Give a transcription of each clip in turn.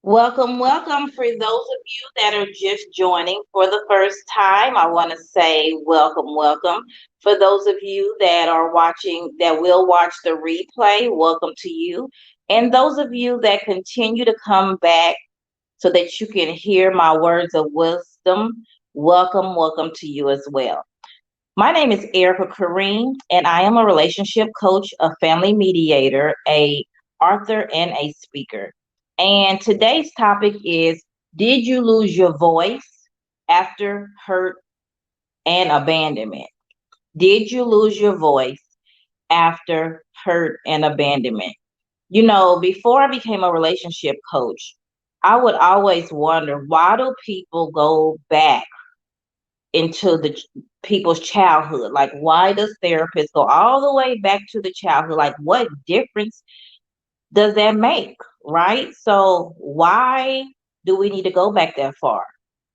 Welcome, welcome. For those of you that are just joining for the first time, I want to say welcome, welcome. For those of you that are watching, that will watch the replay, welcome to you. And those of you that continue to come back so that you can hear my words of wisdom, welcome, welcome to you as well. My name is Aerica Karriem, and I am a relationship coach, a family mediator, a author, and a speaker. And today's topic is: did you lose your voice after hurt and abandonment? Did you lose your voice after hurt and abandonment? Before I became a relationship coach, I would always wonder, why do people go back into the people's childhood? Like, why does therapists go all the way back to the childhood? Like, what difference does that make? Right? So why do we need to go back that far?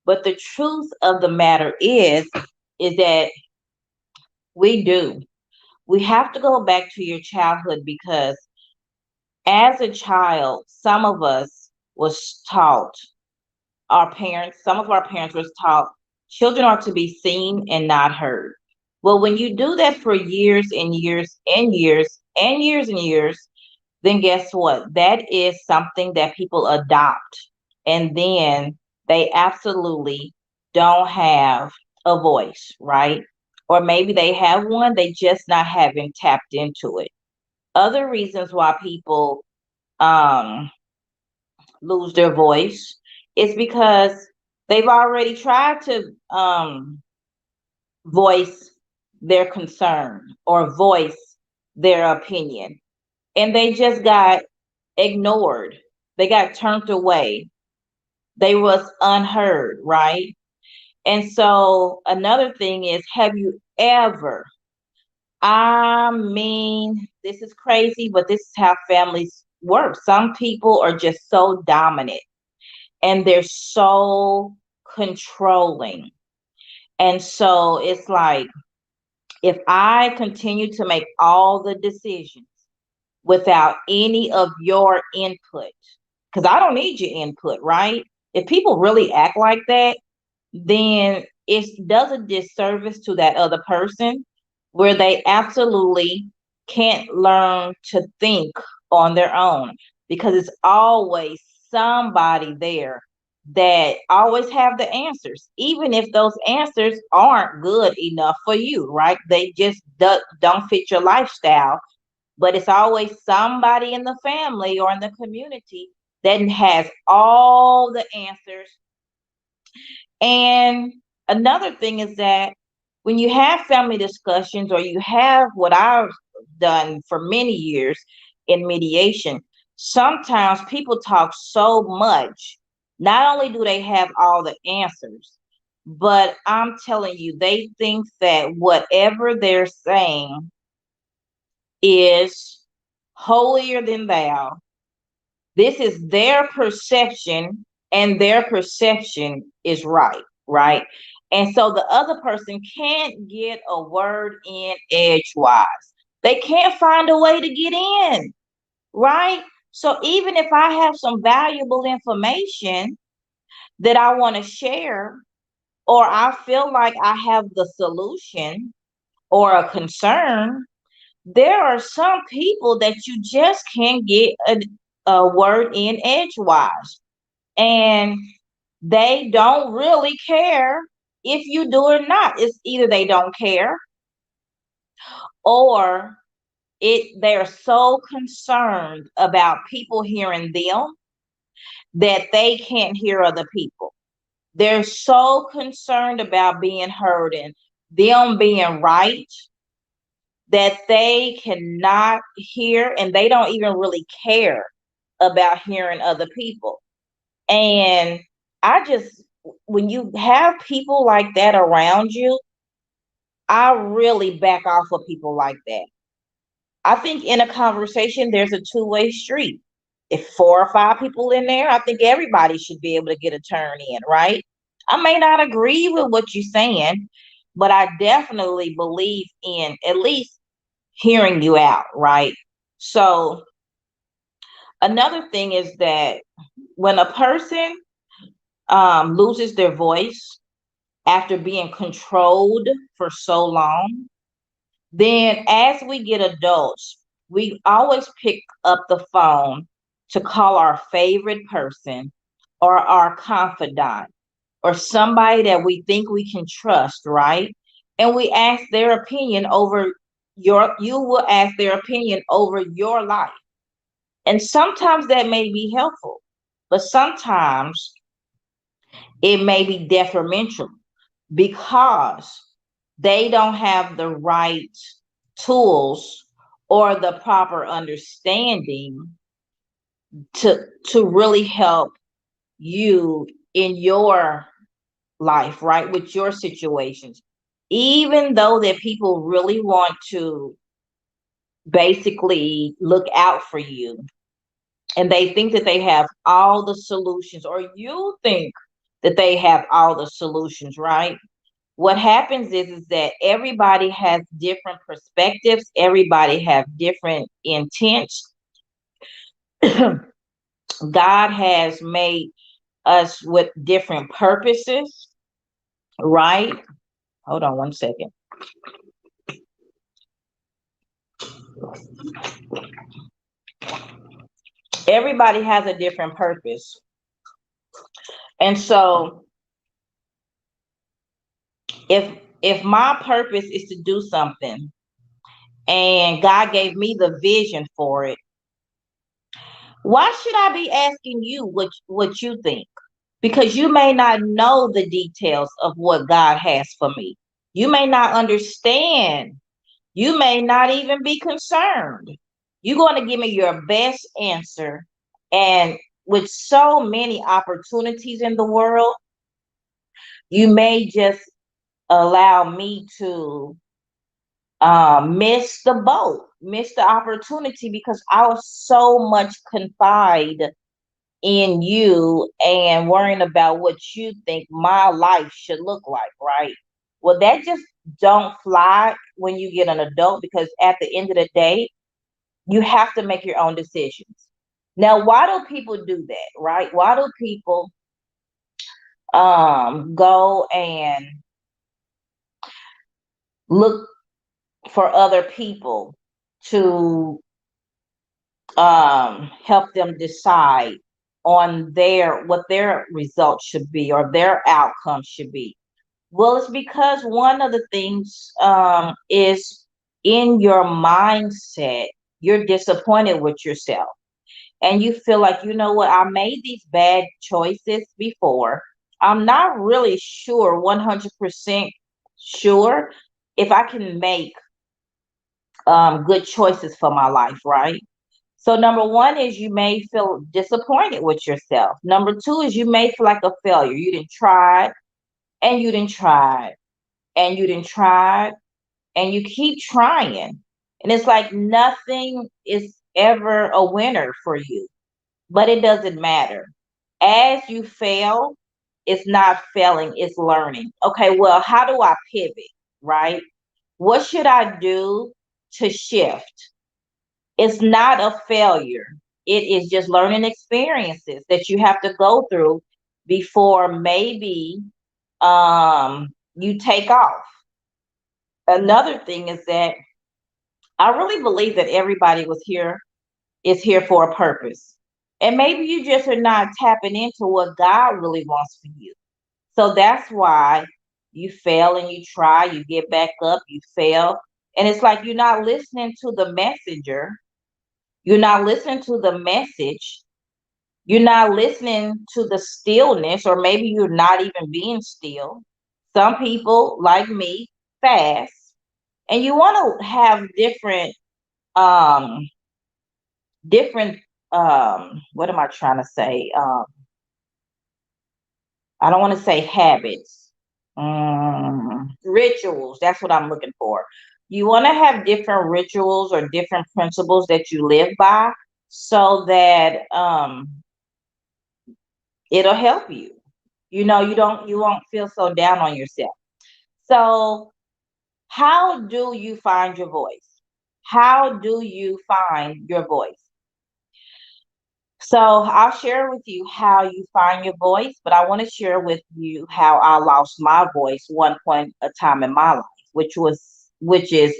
But the truth of the matter is that we do. We have to go back to your childhood because as a child, some of us was taught, some of our parents was taught, children are to be seen and not heard. Well, when you do that for years and years and years and years and years, then guess what? That is something that people adopt. And then they absolutely don't have a voice, right? Or maybe they have one, they just not haven't tapped into it. Other reasons why people um lose their voice is because they've already tried to voice their concern or voice their opinion, and they just got ignored. They got turned away. They was unheard, right? And so another thing is, have you ever, I mean, this is crazy, but this is how families work. Some people are just so dominant and they're so controlling. And so it's like, if I continue to make all the decisions without any of your input, because I don't need your input, right? If people really act like that, then it does a disservice to that other person where they absolutely can't learn to think on their own, because it's always somebody there that always have the answers, even if those answers aren't good enough for you, right? They just don't fit your lifestyle, but it's always somebody in the family or in the community that has all the answers. And another thing is that when you have family discussions, or you have what I've done for many years in mediation, sometimes people talk so much. Not only do they have all the answers, but I'm telling you, they think that whatever they're saying is holier than thou. This is their perception, and their perception is right, right? And so the other person can't get a word in edgewise. They can't find a way to get in, right? So even if I have some valuable information that I want to share, or I feel like I have the solution or a concern, there are some people that you just can't get a word in edgewise. And they don't really care if you do or not. It's either they don't care, or they're so concerned about people hearing them that they can't hear other people. They're so concerned about being heard and them being right that they cannot hear, and they don't even really care about hearing other people. And I just, when you have people like that around you, I really back off of people like that. I think in a conversation, there's a two-way street. If 4 or 5 people in there, I think everybody should be able to get a turn in, right? I may not agree with what you're saying, but I definitely believe in at least hearing you out, right? So Another thing is that when a person loses their voice after being controlled for so long, then as we get adults, we always pick up the phone to call our favorite person or our confidant or somebody that we think we can trust, right? And we ask their opinion over you will ask their opinion over your life. And sometimes that may be helpful, but sometimes it may be detrimental because they don't have the right tools or the proper understanding to really help you in your life, right? With your situations. Even though that people really want to basically look out for you and they think that they have all the solutions, or you think that they have all the solutions, right? What happens is that everybody has different perspectives, everybody have different intents. God has made us with different purposes, right? Hold on one second. Everybody has a different purpose. And so if my purpose is to do something and God gave me the vision for it, why should I be asking you what you think? Because you may not know the details of what God has for me. You may not understand. You may not even be concerned. You're going to give me your best answer. And with so many opportunities in the world, you may just allow me to miss the boat, miss the opportunity because I was so much confide in you and worrying about what you think my life should look like, right? Well, that just don't fly when you get an adult, because at the end of the day, you have to make your own decisions. Now, why do people do that, right? Why do people go and look for other people to help them decide on what their results should be or their outcome should be? Well, it's because one of the things is in your mindset, you're disappointed with yourself. And you feel like, you know what, I made these bad choices before. I'm not really sure, 100% sure, if I can make good choices for my life, right? So number one is you may feel disappointed with yourself. Number two is you may feel like a failure. You didn't try and you didn't try and you didn't try and you keep trying. And it's like nothing is ever a winner for you, but it doesn't matter. As you fail, it's not failing, it's learning. Okay, well, how do I pivot, right? What should I do to shift? It's not a failure. It is just learning experiences that you have to go through before maybe you take off. Another thing is that I really believe that everybody is here for a purpose. And maybe you just are not tapping into what God really wants for you. So that's why you fail and you try, you get back up, you fail. And it's like you're not listening to the messenger. You're not listening to the message. You're not listening to the stillness, or maybe you're not even being still. Some people, like me, fast. And you want to have um, different, what am I trying to say? I don't want to say habits. Rituals. That's what I'm looking for. You want to have different rituals or different principles that you live by so that it'll help you. You won't feel so down on yourself. So, how do you find your voice? How do you find your voice? So I'll share with you how you find your voice, but I want to share with you how I lost my voice one point a time in my life, which is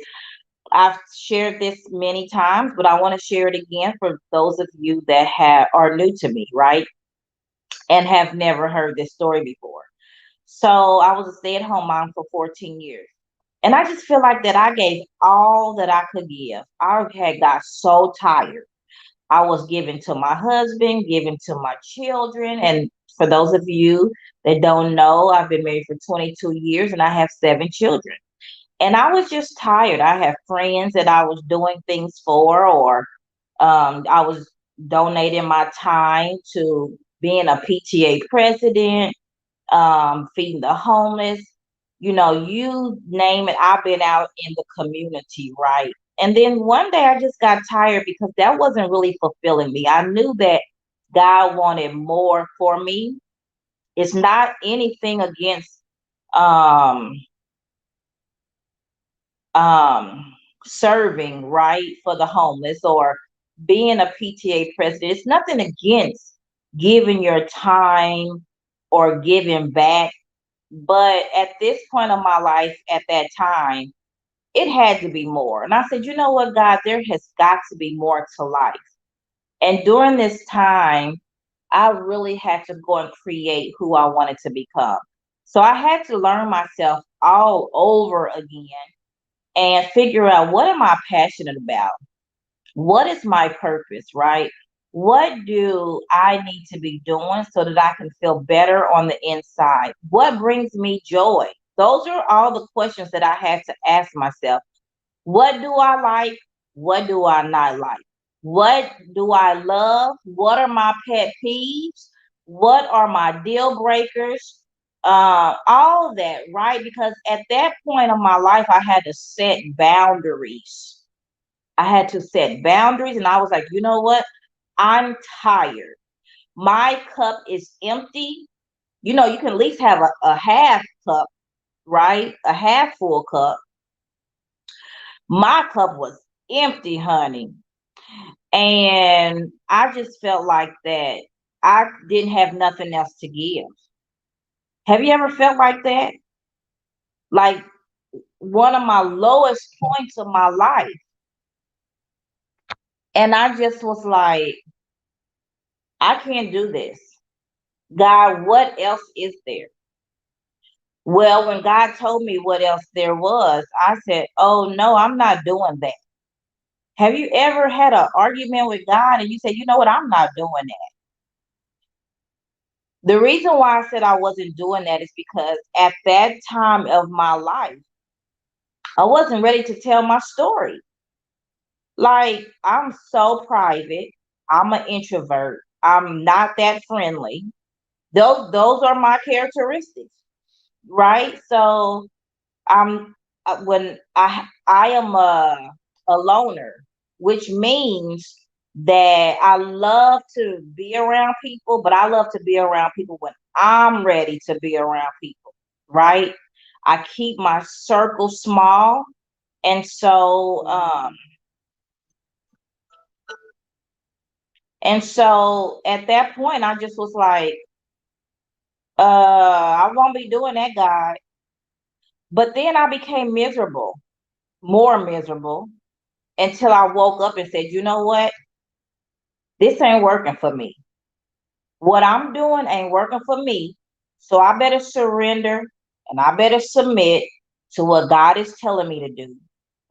I've shared this many times, but I want to share it again for those of you that are new to me, right? And have never heard this story before. So I was a stay-at-home mom for 14 years. And I just feel like that I gave all that I could give. I had got so tired. I was giving to my husband, giving to my children. And for those of you that don't know, I've been married for 22 years and I have 7 children. And I was just tired. I have friends that I was doing things for, or I was donating my time to being a PTA president, feeding the homeless, you name it. I've been out in the community, right? And then one day I just got tired because that wasn't really fulfilling me. I knew that God wanted more for me. It's not anything against um um serving, right, for the homeless, or being a PTA president. It's nothing against giving your time or giving back. But at this point of my life, at that time, it had to be more. And I said, you know what, God, there has got to be more to life. And during this time, I really had to go and create who I wanted to become. So I had to learn myself all over again and figure out, what am I passionate about? What is my purpose, right? What do I need to be doing so that I can feel better on the inside? What brings me joy? Those are all the questions that I had to ask myself. What do I like? What do I not like? What do I love? What are my pet peeves? What are my deal breakers? All of that, right? Because at that point of my life, I had to set boundaries. I had to set boundaries, and I was like, you know what? I'm tired. My cup is empty. You can at least have a half cup, right? A half full cup. My cup was empty, honey. And I just felt like that I didn't have nothing else to give. Have you ever felt like that? Like, one of my lowest points of my life. And I just was like, I can't do this. God, what else is there? Well, when God told me what else there was, I said, oh no, I'm not doing that. Have you ever had an argument with God and you said, you know what, I'm not doing that? The reason why I said I wasn't doing that is because at that time of my life, I wasn't ready to tell my story. Like, I'm so private. I'm an introvert. I'm not that friendly. Those are my characteristics, right? So I'm when I am a loner, which means that I love to be around people, but I love to be around people when I'm ready to be around people, right? I keep my circle small, and so at that point, I just was like, I won't be doing that, God. But then I became miserable, more miserable, until I woke up and said, you know what? This ain't working for me. What I'm doing ain't working for me. So I better surrender and I better submit to what God is telling me to do.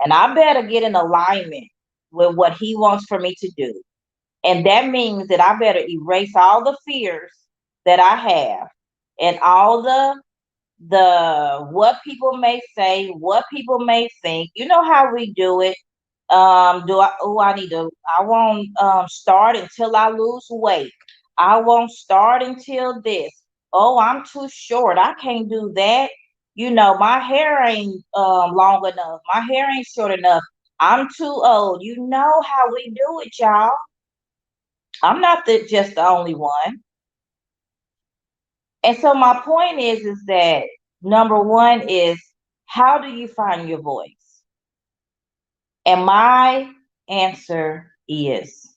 And I better get in alignment with what He wants for me to do. And that means that I better erase all the fears that I have, and all the what people may say, what people may think. You know how we do it. I won't start until I lose weight. I won't start until this. Oh, I'm too short. I can't do that. My hair ain't long enough. My hair ain't short enough. I'm too old. You know how we do it, y'all. I'm not just the only one. And so my point is that number one is, how do you find your voice? And my answer is,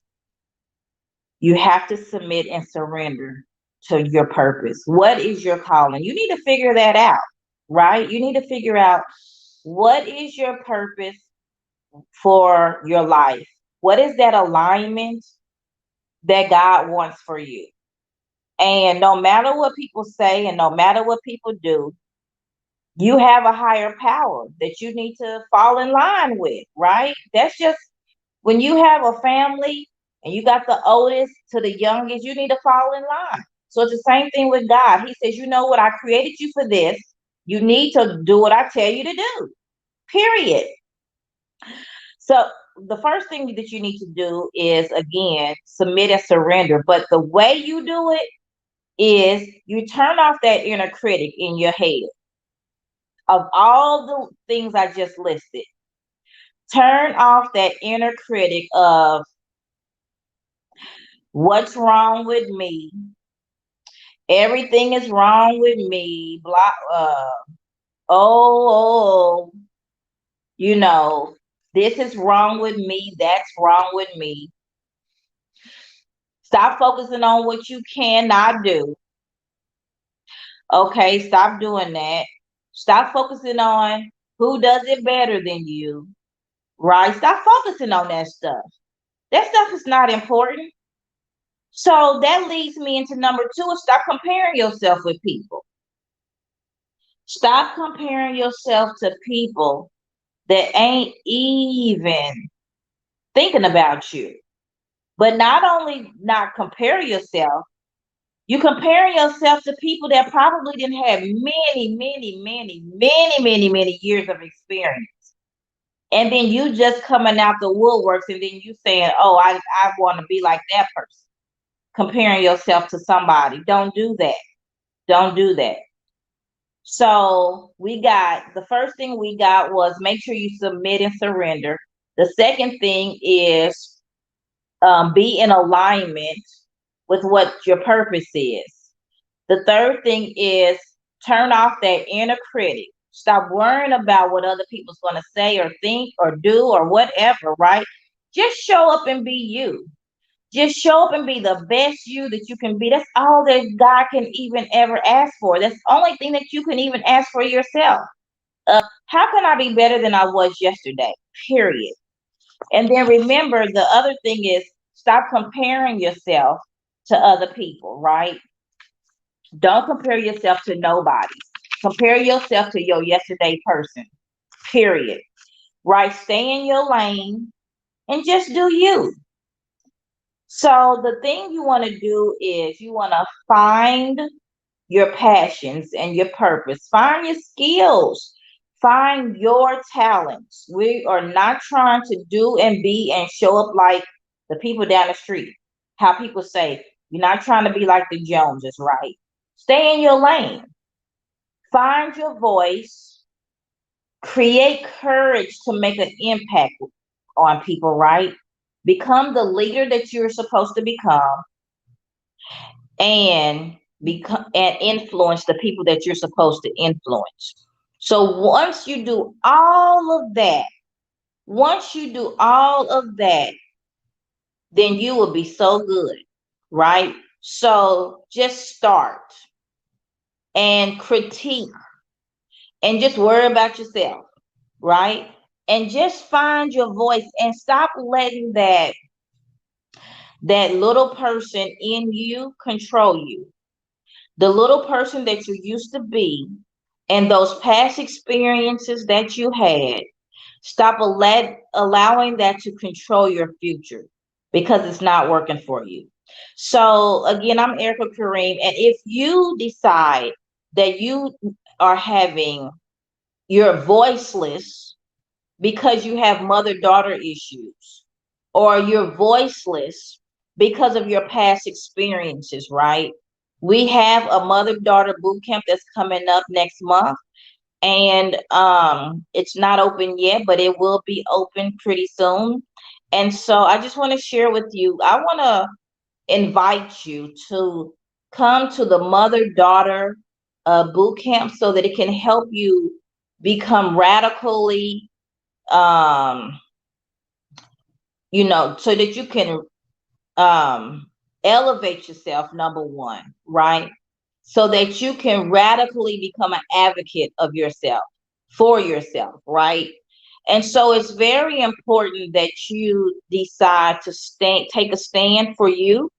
You have to submit and surrender to your purpose. What is your calling? You need to figure that out, right? You need to figure out what is your purpose for your life. What is that alignment that God wants for you? And no matter what people say and no matter what people do, you have a higher power that you need to fall in line with, right? That's just when you have a family and you got the oldest to the youngest, you need to fall in line. So it's the same thing with God. He says, you know what? I created you for this. You need to do what I tell you to do, period. So the first thing that you need to do is, again, submit and surrender. But the way you do it is you turn off that inner critic in your head of all the things I just listed. Turn off that inner critic of what's wrong with me. Everything is wrong with me. Blah. Oh, you know, this is wrong with me. That's wrong with me. Stop focusing on what you cannot do. Okay, stop doing that. Stop focusing on who does it better than you. Right? Stop focusing on that stuff. That stuff is not important. So that leads me into number 2 is stop comparing yourself with people. Stop comparing yourself to people that ain't even thinking about you. But not only not compare yourself, you compare yourself to people that probably didn't have many years of experience. And then you just coming out the woodworks and then you saying, oh, I want to be like that person. Comparing yourself to somebody. Don't do that. Don't do that. So we got, the first thing we got was make sure you submit and surrender. The second thing is be in alignment with what your purpose is. The third thing is turn off that inner critic. Stop worrying about what other people's going to say or think or do or whatever, right? Just show up and be you. Just show up and be the best you that you can be. That's all that God can even ever ask for. That's the only thing that you can even ask for yourself. How can I be better than I was yesterday? Period. And then remember, the other thing is stop comparing yourself to other people, right? Don't compare yourself to nobody. Compare yourself to your yesterday person, period. Right? Stay in your lane and just do you. So the thing you want to do is you want to find your passions and your purpose. Find your skills. Find your talents. We are not trying to do and be and show up like the people down the street. How people say, you're not trying to be like the Joneses, right? Stay in your lane. Find your voice. Create courage to make an impact on people, right? Become the leader that you're supposed to become and influence the people that you're supposed to influence. So once you do all of that, then you will be so good, right? So just start and critique and just worry about yourself, right? And just find your voice and stop letting that little person in you control you. The little person that you used to be and those past experiences that you had, stop allowing that to control your future because it's not working for you. So again, I'm Aerica Karriem, and if you decide that you are you're voiceless because you have mother-daughter issues, or you're voiceless because of your past experiences, right? We have a mother-daughter boot camp that's coming up next month. And it's not open yet, but it will be open pretty soon. And so I just want to share with you, I want to invite you to come to the mother-daughter boot camp so that it can help you become radically so that you can Elevate yourself, number one, right? So that you can radically become an advocate of yourself, for yourself, right? And so it's very important that you decide to take a stand for you.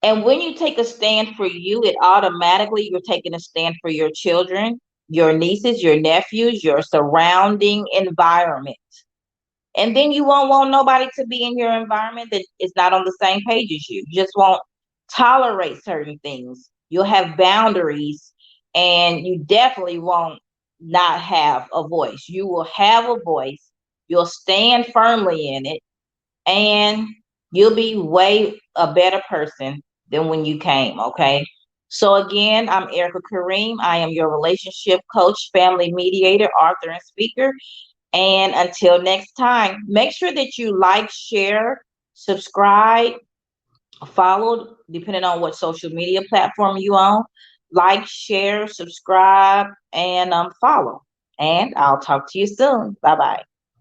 And when you take a stand for you, it automatically you're taking a stand for your children, your nieces, your nephews, your surrounding environment. And then you won't want nobody to be in your environment that is not on the same page as you. You just won't tolerate certain things. You'll have boundaries, and you definitely won't not have a voice. You will have a voice. You'll stand firmly in it, and you'll be way a better person than when you came. Okay. So again, I'm Aerica Karriem. I am your relationship coach, family mediator, author, and speaker. And until next time, make sure that you like, share, subscribe, follow, depending on what social media platform you on. Like, share, subscribe, and follow. And I'll talk to you soon. Bye bye.